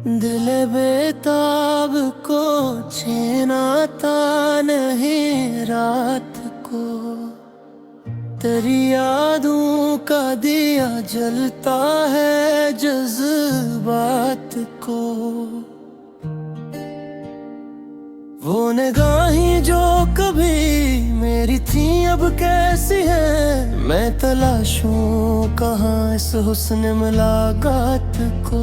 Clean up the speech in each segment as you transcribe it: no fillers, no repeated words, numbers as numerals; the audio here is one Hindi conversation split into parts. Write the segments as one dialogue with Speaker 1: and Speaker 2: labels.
Speaker 1: दिल बेताब को चैन आता नहीं रात को, तेरी यादों का दिया जलता है जज्बात को। वो निगाहें जो कभी मेरी थी अब कैसी है, मैं तलाशूं कहाँ इस हुस्न मुलाकात को।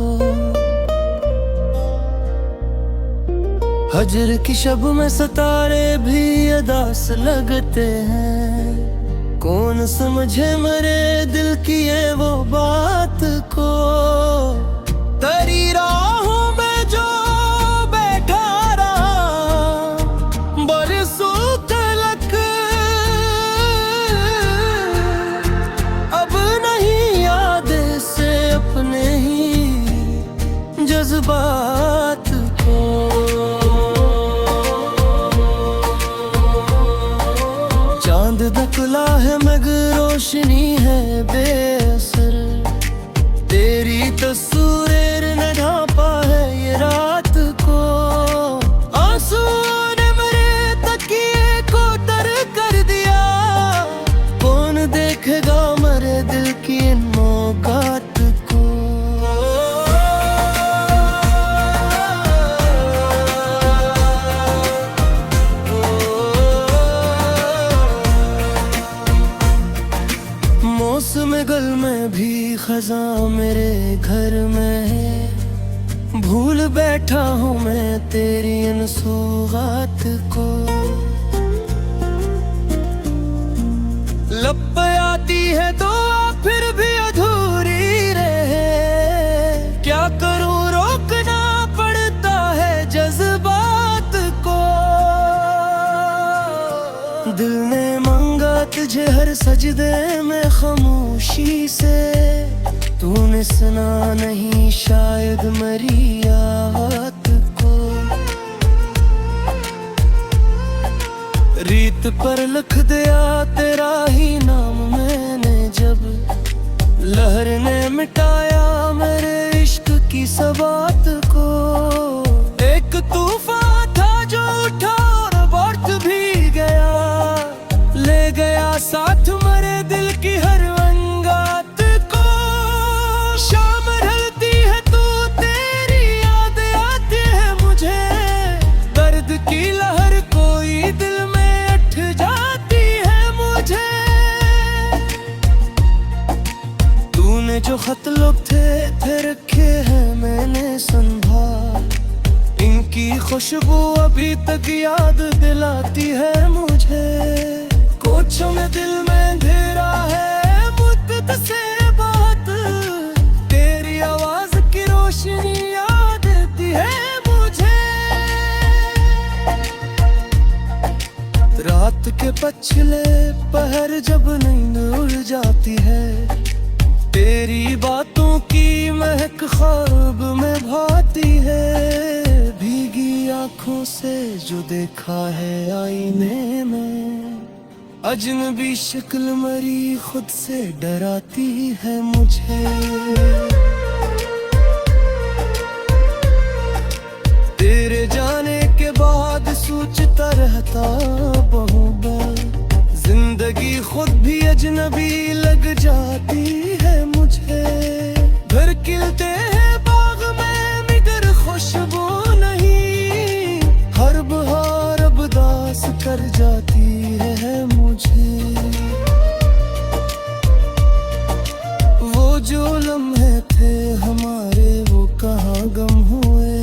Speaker 1: हजर की शब में सितारे भी अदास लगते हैं, कौन समझे मेरे दिल की ये वो बात को। तेरी राहों में जो बैठा रहा बरसों तलक, अब नहीं याद से अपने ही जज्बात को। चांद दखला है मगर रोशनी है बेअसर, तेरी तस्वीर न ढापा है ये रात को। आंसुओं ने मेरे तकिए को तर कर दिया, कौन देखेगा मेरे दिल की इन मौकात को। मौसम गल में भी खज़ां मेरे घर में है, भूल बैठा हूँ मैं तेरी इन सौगात को। लब पे आती है तो फिर भी अधूरी रहे, क्या करूँ रोकना पड़ता है जज्बात को। दिल ने मांगा तुझे हर सजदे में खामोशी से, तूने सुना नहीं शायद मेरी आवाज़ को। रीत पर लिख दिया तेरा ही नाम मैंने जब, लहर ने मिटाया मेरे इश्क की सबात को। एक तूफान था जो उठा और बर्फ भी गया, ले गया साथ मेरे दिल की हर अंगात को। शाम ढलती है तो तेरी याद आती है मुझे, दर्द की लहर कोई दिल में उठ जाती है मुझे। तूने जो खत लोग थे रखे हैं मैंने संभाल, इनकी खुशबू अभी तक याद दिलाती है मुझे। कुछ में दिल में अंधेरा है मुद्दत से बात, तेरी आवाज की रोशनी याद आती है मुझे। रात के पछले पहर जब नींद उड़ जाती है, तेरी बातों की महक ख्वाब में भाती है। भीगी आंखों से जो देखा है आईने में, अजनबी शक्ल मरी खुद से डराती है मुझे। तेरे जाने के बाद सोचता रहता बहुबार, जिंदगी खुद भी अजनबी लग जाती है मुझे। घर खिलते हैं बाग में मगर खुशबू नहीं, हर बहार अब दास कर जाती है मुझे। वो जो लम्हे थे हमारे वो कहाँ गम हुए,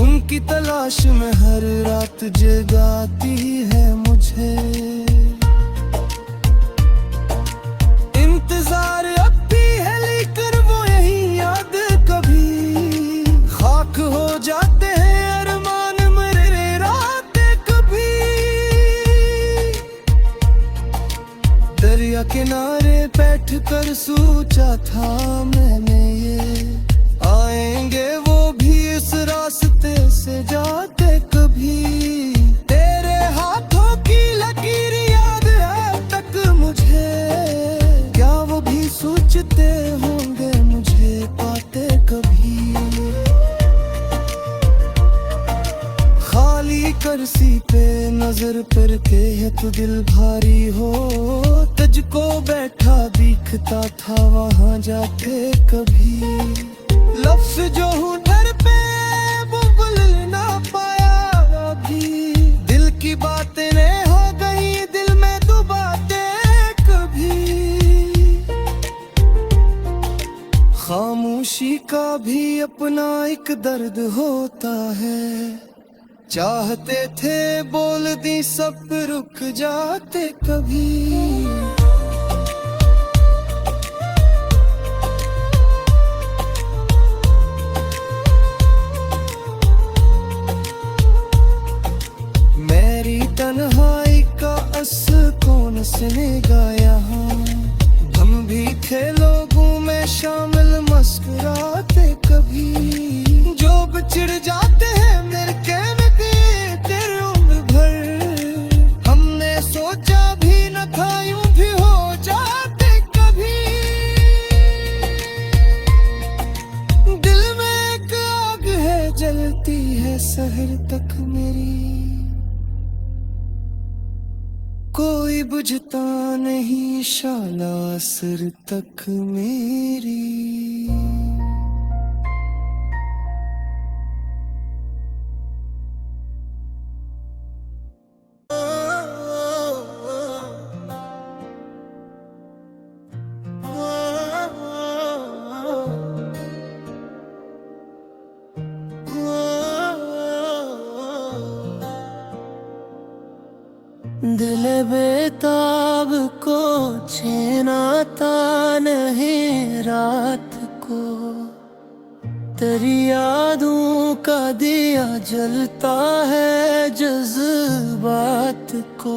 Speaker 1: उनकी तलाश में हर रात जगाती है मुझे। इंतजार अब भी है लेकिन वो यही याद कभी खाक हो जाते हैं अरमान मेरे रात कभी। दरिया किनारे बैठ कर सोचा था मैंने ये, आएंगे वो भी इस रास्ते से जाते कभी। तेरे हाथों की लकीर याद है तक मुझे, क्या वो भी सोचते होंगे मुझे पाते कभी। अरसी पे नजर पर के है तो दिल भारी हो, तुझको बैठा दिखता था वहां जाके कभी। लफ्ज जो हूँ डर पे वो बोल ना पाया अभी, दिल की बातें ने हो गई दिल में तू बातें कभी। खामोशी का भी अपना एक दर्द होता है, चाहते थे बोल दी सब रुक जाते कभी। मेरी तन्हाई का अस कौन सुनेगा यहाँ, हम भी थे लोगों में शामिल मुस्कुराते कभी। जो बिछड़ जाते हैं मेरे कहने पे तेरे उम्र भर, हमने सोचा भी न था यूं भी हो जाते कभी। दिल में एक आग है जलती है शहर तक मेरी, कोई बुझता नहीं शाला सिर तक मेरी। दिल बेताब को चैन आता नहीं रात को, तेरी यादों का दिया जलता है जज्बात को।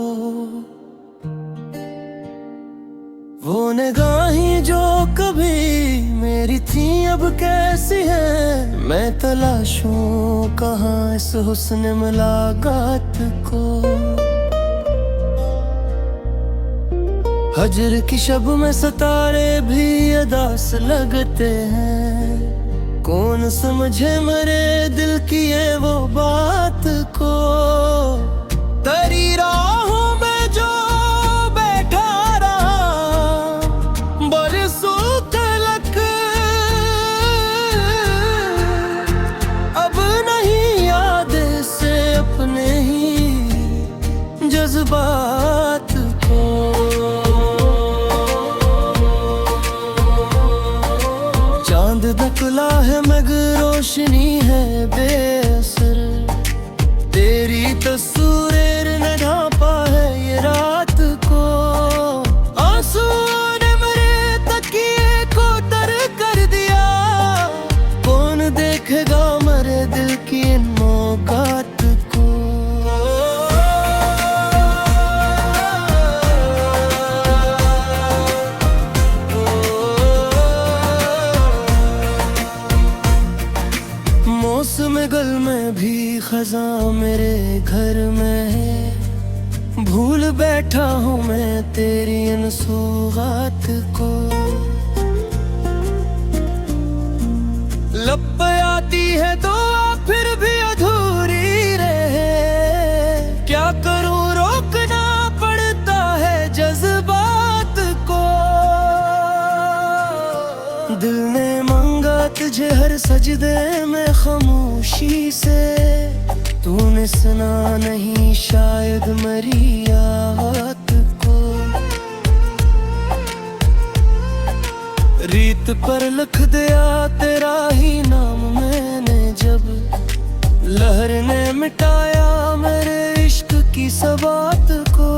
Speaker 1: वो निगाहें जो कभी मेरी थी अब कैसी है, मैं तलाशूं कहाँ इस हुस्न मुलाकात को। हजर की शब में सितारे भी अदास लगते हैं, कौन समझे मेरे दिल की ये वो बात को। तेरी राहों में जो बैठा रहा बरसों तलक, अब नहीं याद से अपने ही जज्बात को। खुला है मग रोशनी है बेअसर, तेरी तस्वीर ने ढांपा है ये रात को। आंसू ने मेरे तकिए को तर कर दिया, कौन देखेगा मेरे दिल की इन मौकात को। मौसम गल में भी खज़ां मेरे घर में है, भूल बैठा हूँ मैं तेरी इन सौगात को। लब पे आती है तो फिर भी अधूरी रहे, क्या करूँ रोकना पड़ता है जज्बात को। दिल ने मांगा तुझे हर सजदे में खामोशी से, तूने सुना नहीं शायद मेरी याद को। रीत पर लिख दिया तेरा ही नाम मैंने जब, लहर ने मिटाया मेरे इश्क की सबात को।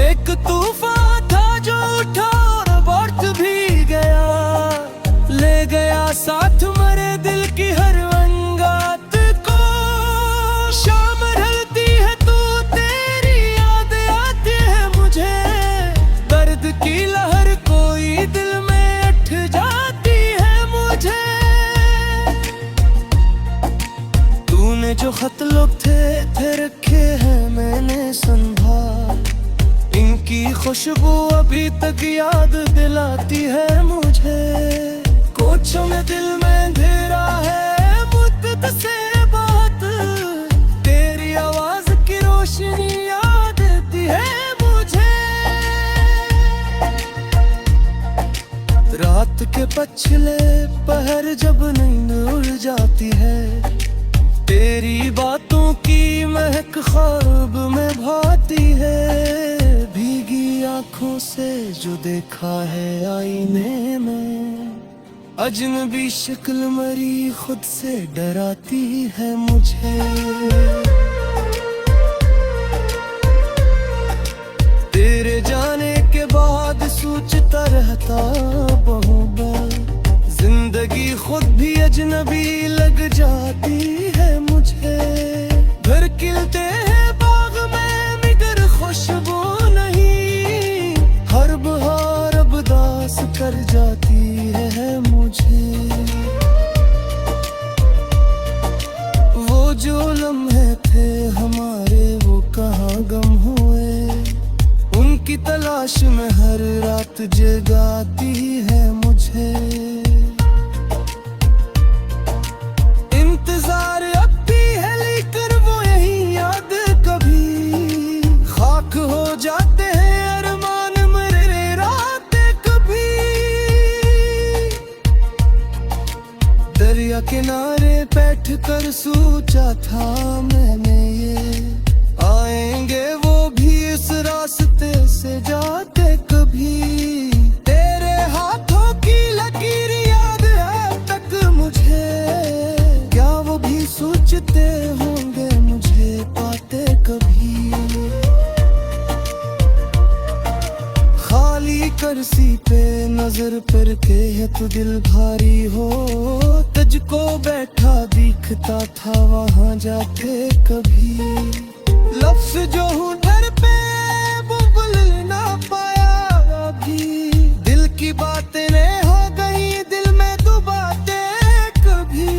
Speaker 1: एक तूफान था जो उठा और बढ़ भी गया, ले गया साथ मेरे दिल की हर अंगात को। शाम ढलती है तो तेरी याद आती है मुझे, दर्द की लहर कोई दिल में उठ जाती है मुझे। तूने जो खत लोग थे रखे हैं मैंने संभाल, इनकी खुशबू अभी तक याद दिलाती है मुझे। कोचों में दिल में अंधेरा है मुद्दत से बात, तेरी आवाज़ जाती है। तेरी बातों की महक ख्वाब में भाती है। भीगी आंखों से जो देखा है आईने में, अजनबी शक्ल मरी खुद से डराती है मुझे। तेरे जाने के बाद सोचता रहता बहुबार, जिंदगी खुद भी अजनबी लग जाती है मुझे। घर खिलते हैं बाग में मगर खुशबू नहीं, हर बहार अब दास कर जाती है मुझे। वो जो लम्हे थे हमारे वो कहाँ गम हुए, उनकी तलाश में हर रात जगाती है मुझे। इंतजार अब भी है लेकर वो यही याद कभी, खाक हो जाते हैं अरमान मेरे रात कभी। दरिया किनारे बैठ कर सोचा था मैंने ये, आएंगे वो भी इस रास्ते से जाते कभी। तेरे हाथों की लकीर याद है अब तक मुझे, क्या वो भी सोचते होंगे मुझे पाते कभी। खाली कुर्सी पे नजर पर के है तो दिल भारी हो, तुझको बैठा दिखता था वहां जाते कभी। लफ्ज़ जो हूँ डर पे वो बोल ना पाया अभी, दिल की बातें ने हो गई दिल में डुबाते कभी।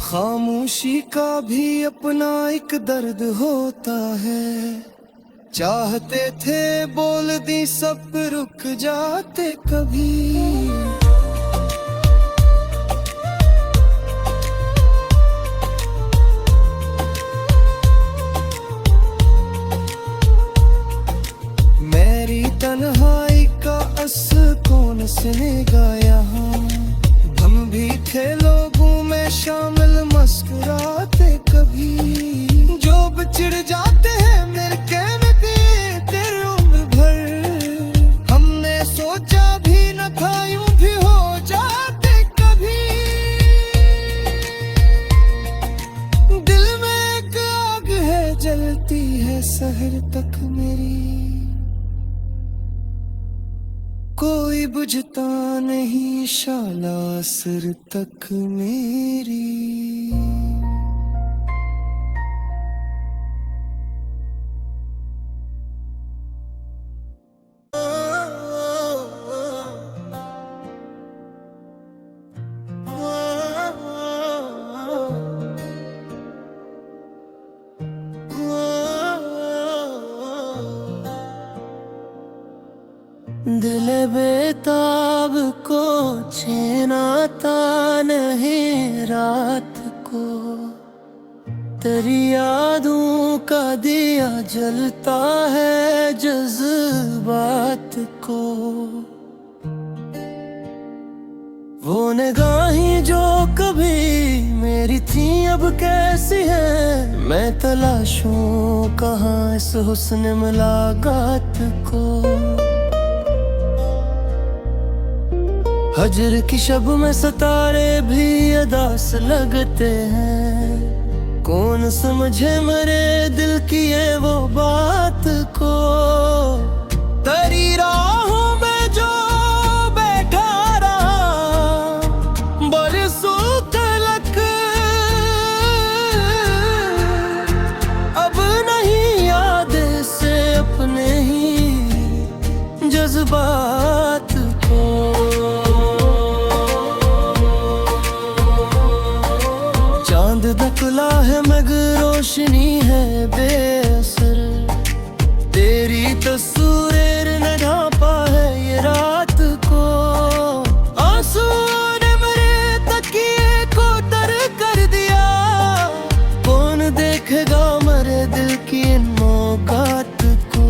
Speaker 1: खामोशी का भी अपना एक दर्द होता है, चाहते थे बोल दी सब रुक जाते कभी। तन्हाई का अस कौन सुनेगा यहाँ, हम भी थे लोगों में शामिल मुस्कुराते कभी। जो बिछड़ जाते हैं मेरे कहने पे तेरे उम्र भर, हमने सोचा भी न था यूं भी हो जाते कभी। दिल में एक आग है जलती है शहर तक मेरी, कोई बुझता नहीं शाला सिर तक मेरी। दिल बेताब को चैन आता नहीं रात को, तेरी यादों का दिया जलता है जज्बात को। वो निगाहें जो कभी मेरी थी अब कैसी है, मैं तलाशूं कहाँ इस हुस्न मुलाकात को। हजर की शब में सितारे भी अदास लगते हैं, कौन समझे मेरे दिल की ये वो बात को। तेरी राहों में जो बैठा रहा बरसों तलक, अब नहीं याद से अपने ही जज्बात को। दखला है मगर रोशनी है बेअसर, तेरी तस्वीर ने ढांपा है ये रात को। आंसुओं ने मेरे तकिए को तर कर दिया, कौन देखेगा मेरे दिल की इन मौकात को।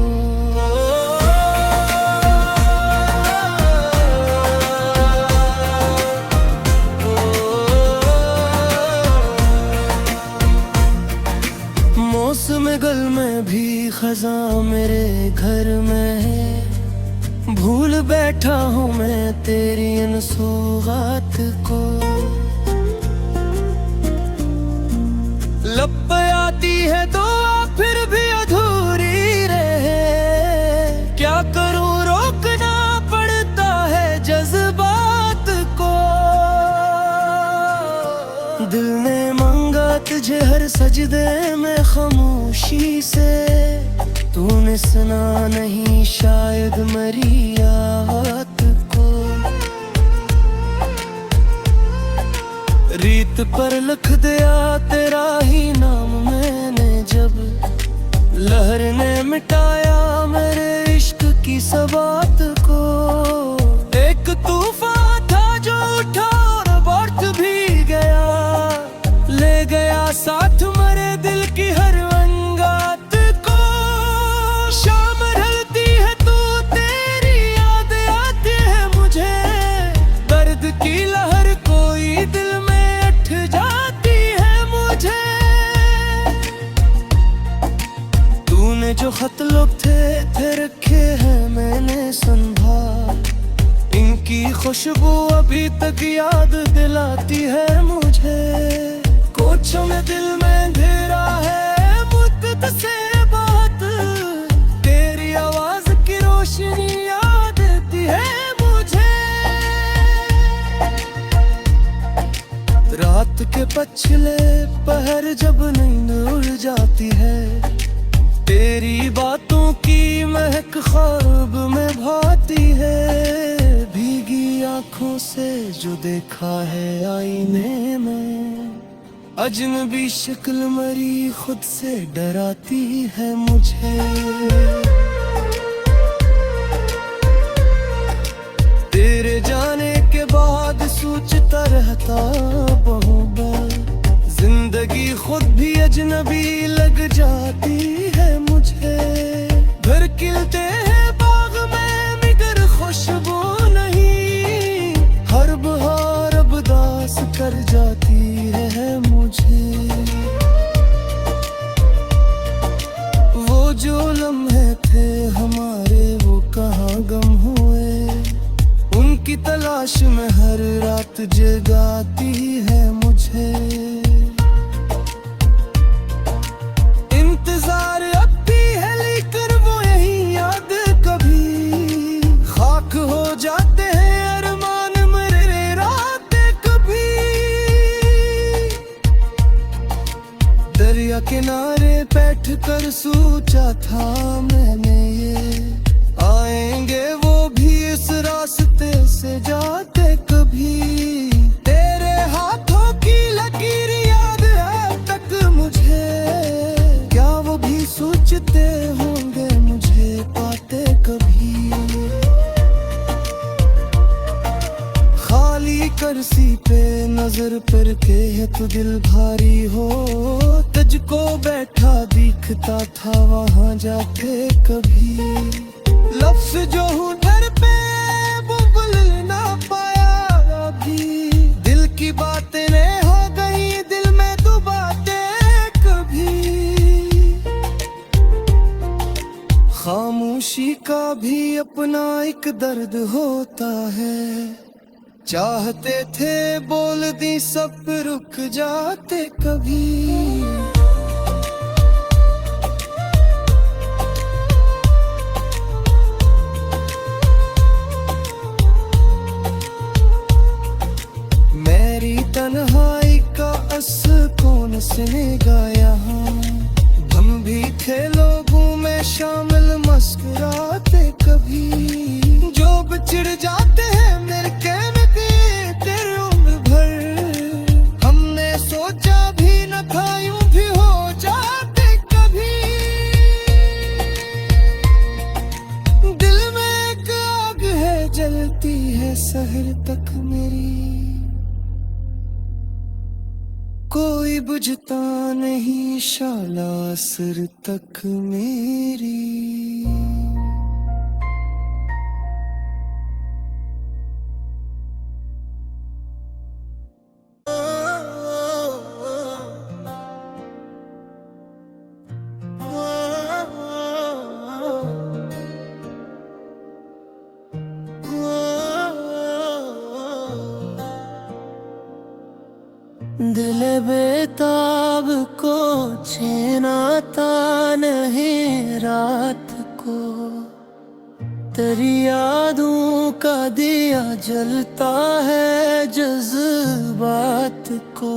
Speaker 1: खजां मेरे घर में है, भूल बैठा हूँ मैं तेरी इन सौगात को। लब पे आती है दुआ फिर भी अधूरी रहे, क्या करूँ रोकना पड़ता है जज्बात को। दिल ने मांगा तुझे हर सजदे में खामोशी से, तूने सुना नहीं शायद मेरी याद को। रीत पर लिख दिया तेरा ही नाम मैंने जब, लहर ने मिटाया मेरे इश्क की सबात को। एक तूफान था जो उठा और बर्फ भी गया, ले गया साथ मेरे दिल की हर अंगात को। शाम ढलती है तो तेरी याद आती है मुझे, दर्द की लहर कोई दिल में अट जाती है मुझे। तूने जो खत लोग थे रखे हैं मैंने संभाल, इनकी खुशबू अभी तक याद दिलाती है मुझे। कोचों में दिल में अंधेरा है मुद्दत से बात, तेरी आवाज की रोशनी याद आती है मुझे। रात के पछले पहर जब नींद उड़ जाती है, तेरी बातों की महक ख्वाब में भाती है। भीगी आंखों से जो देखा है आईने में, अजनबी शक्ल मरी खुद से डराती है मुझे। तेरे जाने के बाद सोचता रहता बहुबार, जिंदगी खुद भी अजनबी लग जाती है मुझे। घर खिलते हैं बाग में मगर खुशबू नहीं, हर बहार अब दास कर जाती है मुझे। वो जो लम्हे थे हमारे वो कहाँ गम हुए, उनकी तलाश में हर रात जगाती है मुझे। इंतजार अब भी है लेकिन वो यही याद कभी खाक हो जाते हैं अरमान मेरे रात कभी। दरिया किनारे बैठ कर सोचा था मैंने ये, आएंगे वो भी इस रास्ते से जाते कभी। तेरे हाथों की लकीर याद है तक मुझे, क्या वो भी सोचते होंगे मुझे पाते कभी। खाली कर्सी पे नजर पर के है तो दिल भारी हो, तुझको बैठा दिखता था वहां जाके कभी। लफ्ज जो हूँ डर पे वो बोल ना पाया अभी, दिल की बातें ने हो गई दिल में दुबाते कभी। खामोशी का भी अपना एक दर्द होता है, चाहते थे बोल दी सब रुक जाते कभी। मेरी तन्हाई का असर कौन सुनेगा यहाँ, हम भी थे लोगों में शामिल मुस्कुराते कभी। जो बिछड़ जाते हैं मेरे कहने पे तेरे उम्र भर, हमने सोचा भी न था यूं भी हो जाते कभी। दिल में एक आग है जलती है शहर तक मेरी, कोई बुझता नहीं शाला सिर तक मेरी। दिल बेताब को चैन आता नहीं रात को, तेरी यादों का दिया जलता है जज्बात को।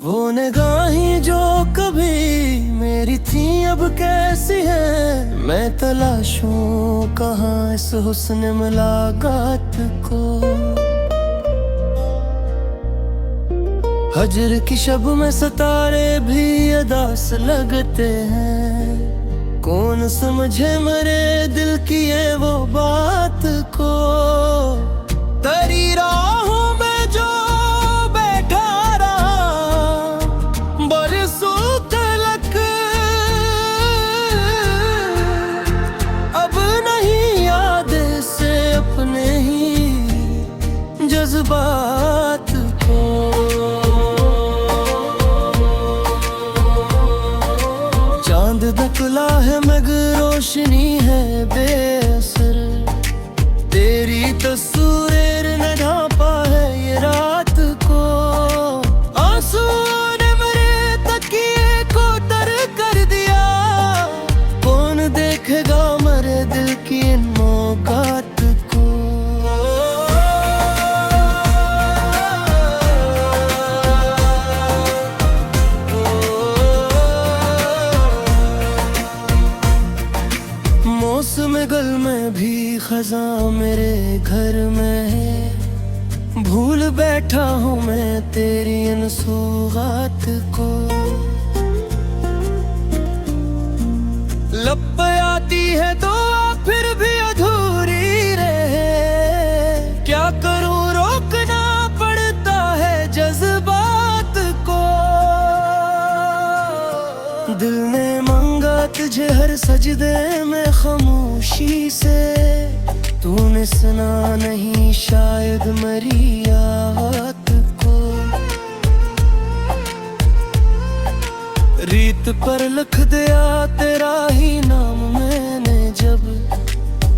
Speaker 1: वो निगाहें जो कभी मेरी थी अब कैसी है, मैं तलाशूं कहाँ इस हुस्न मुलाकात को। हजर की शब में सितारे भी अदास लगते हैं, कौन समझे मेरे दिल की ये वो बात को। तेरी राहों में जो बैठा रहा बरसों तलक, अब नहीं याद से अपने ही जज्बात को। चांद दकला है मगर रोशनी है बेअसर, तेरी तस्वीर न ढापा है ये रात को। आंसुओं ने मेरे तकिए को तर कर दिया, कौन देखेगा मेरे दिल की इन मौकात को। मौसम गल में भी खज़ां मेरे घर में है, भूल बैठा हूँ मैं तेरी इन सौगात को। लब पे आती है तो फिर भी अधूरी रहे, क्या करूँ रोकना पड़ता है जज्बात को। दिल ने मांगा तुझे हर सजदे में खामोशी से, तूने सुना नहीं शायद मेरी आवाज़ को। रीत पर लिख दिया तेरा ही नाम मैंने जब,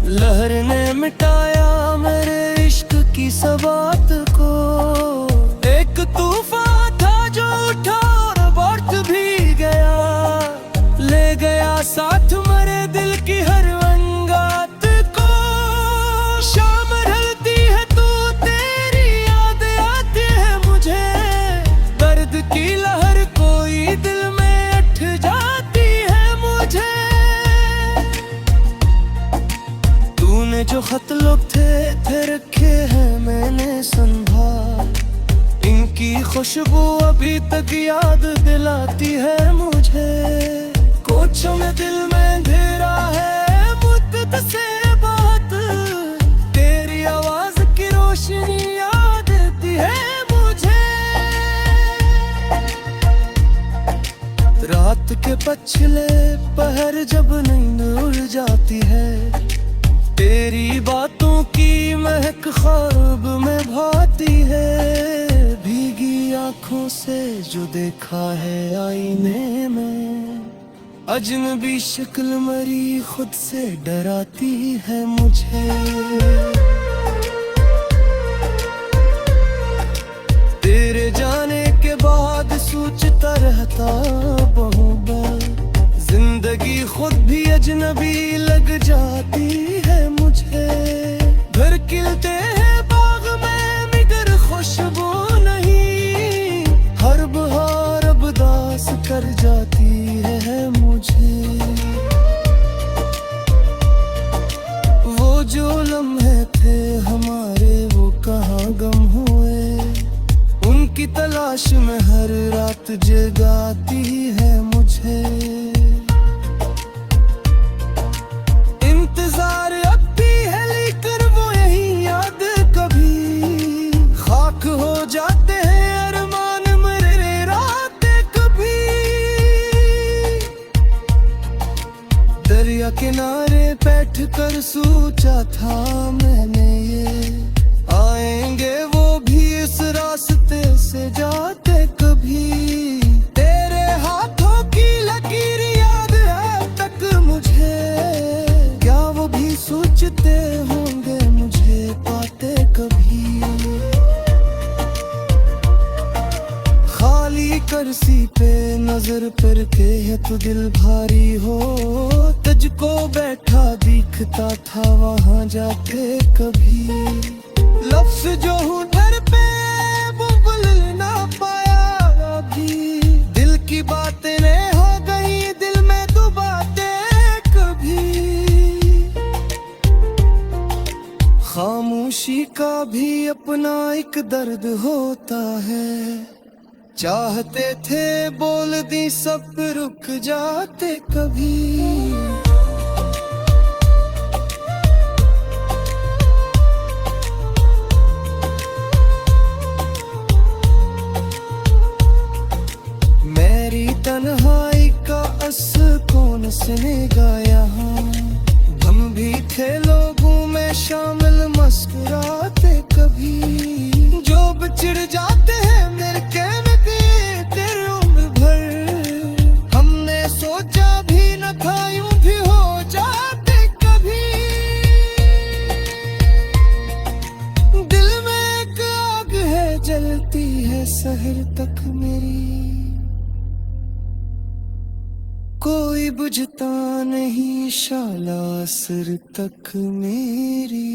Speaker 1: लहर ने मिटाया मेरे इश्क की सबात को। एक तूफान था जो उठा और बर्फ भी गया, ले गया साथ मेरे दिल की हर अंगात को। शाम ढलती है तो तेरी याद आती है मुझे, दर्द की लहर कोई दिल में उठ जाती है मुझे। तूने जो खत लोग थे रखे हैं मैंने संभाल, इनकी खुशबू अभी तक याद दिलाती है मुझे। कुछ में दिल में अंधेरा है मुद्दत से बात, तेरी आवाज की रोशनी याद आती है मुझे। रात के पछले पहर जब नींद उड़ जाती है, तेरी बातों की महक ख्वाब में भाती है। भीगी आंखों से जो देखा है आईने में, अजनबी शक्ल मरी खुद से डराती है मुझे। तेरे जाने के बाद सोचता रहता बहुबार, जिंदगी खुद भी अजनबी लग जाती है मुझे। घर खिलते हैं बाग में मगर खुशबू नहीं, हर बहार अब दास कर जाती है मुझे। वो जो लम्हे थे हमारे वो कहाँ गम हुए, उनकी तलाश में हर रात जगाती है मुझे। इंतजार अब भी है लेकिन वो यही याद कभी खाक हो जाते हैं अरमान मेरे रात कभी। दरिया किनारे बैठ कर सोचा था मैंने ये, आएंगे वो भी इस रास्ते से जाते कभी। तेरे हाथ कुर्सी पे नजर करके है तो दिल भारी हो, तुझको बैठा दिखता था वहां जाके कभी। लफ्ज जो हूँ डर पे वो बोल ना पाया अभी, दिल की बातें हो गई दिल में तो बातें कभी। खामोशी का भी अपना एक दर्द होता है, चाहते थे बोल दी सब रुक जाते कभी। मेरी तन्हाई का अस कौन सुनेगा यहाँ, हम भी थे लोगों में शामिल मुस्कुराते कभी। जो बिछड़ जाते हैं मेरे कहने पे तेरे उम्र भर, हमने सोचा भी न था यूं भी हो जाते कभी। दिल में एक आग है जलती है शहर तक मेरी, कोई बुझता नहीं शाला सिर तक मेरी।